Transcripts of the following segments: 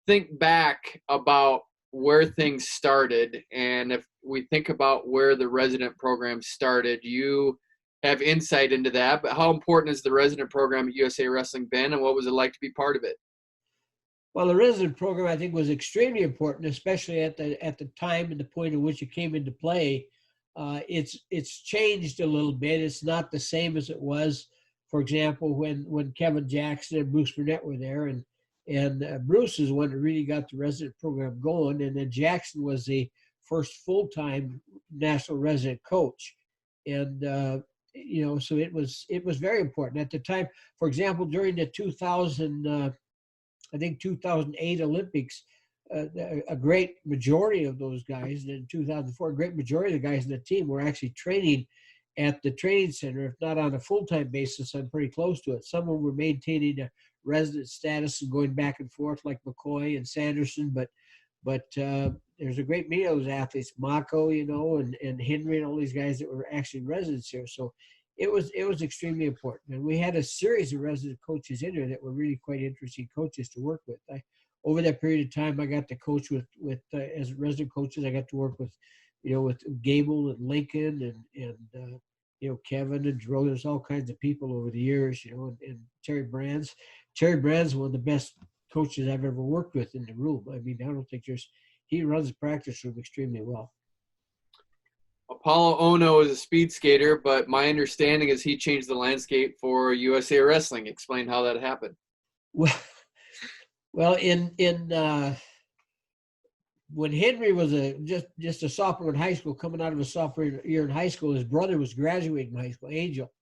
think back about where things started, and if we think about where the resident program started, you have insight into that, but how important has the resident program at USA Wrestling been, and what was it like to be part of it? Well, the resident program, I think, was extremely important, especially at the time and the point at which it came into play. It's changed a little bit. It's not the same as it was, for example, when Kevin Jackson and Bruce Burnett were there, and Bruce is the one that really got the resident program going, and then Jackson was the first full-time national resident coach, and so it was very important at the time. For example, during the 2008 Olympics, a great majority of those guys, and in 2004, a great majority of the guys in the team were actually training at the training center, if not on a full-time basis, I'm pretty close to it. Some of them were maintaining a resident status and going back and forth like McCoy and Sanderson, but there's a great many of those athletes, Mako, and Henry and all these guys that were actually residents here. So it was extremely important. And we had a series of resident coaches in there that were really quite interesting coaches to work with. Over that period of time, I got to coach with as resident coaches. I got to work with Gable and Lincoln and Kevin and Drew. There's all kinds of people over the years, and Terry Brands. Terry Brands is one of the best coaches I've ever worked with in the room. I mean, I don't think he runs the practice room extremely well. Apollo Ono is a speed skater, but my understanding is he changed the landscape for USA Wrestling. Explain how that happened. Well, in when Henry was just a sophomore in high school, coming out of his sophomore year in high school, his brother was graduating from high school, Angel,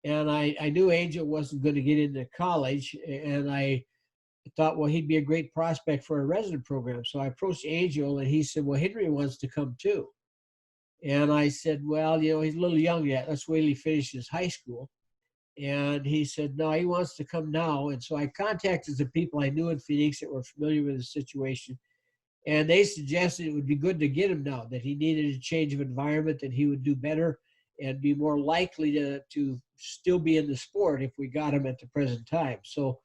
and I knew Angel wasn't going to get into college, and I thought, well, he'd be a great prospect for a resident program. So I approached Angel, and he said, well, Henry wants to come too. And I said, well, he's a little young yet. Let's wait till he finishes high school. And he said, no, he wants to come now. And so I contacted the people I knew in Phoenix that were familiar with the situation. And they suggested it would be good to get him now, that he needed a change of environment, that he would do better and be more likely to still be in the sport if we got him at the present time. So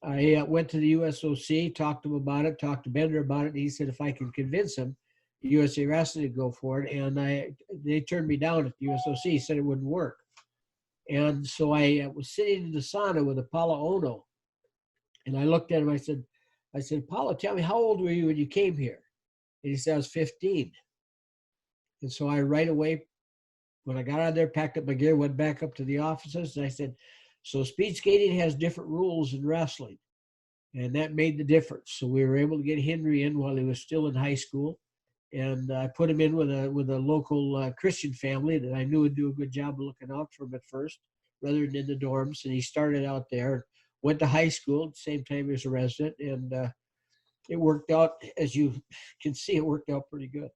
I went to the USOC, talked to him about it, talked to Bender about it, and he said if I can convince him, USA Wrestling to go for it. And they turned me down at the USOC, said it wouldn't work. And so I was sitting in the sauna with Apollo Ono, and I looked at him, I said, Apollo, tell me, how old were you when you came here? And he said, I was 15. And so I right away, when I got out of there, packed up my gear, went back up to the offices, and I said, so speed skating has different rules than wrestling. And that made the difference. So we were able to get Henry in while he was still in high school. And I put him in with a local Christian family that I knew would do a good job of looking out for him at first, rather than in the dorms. And he started out there, went to high school at the same time as a resident, and it worked out, as you can see, it worked out pretty good.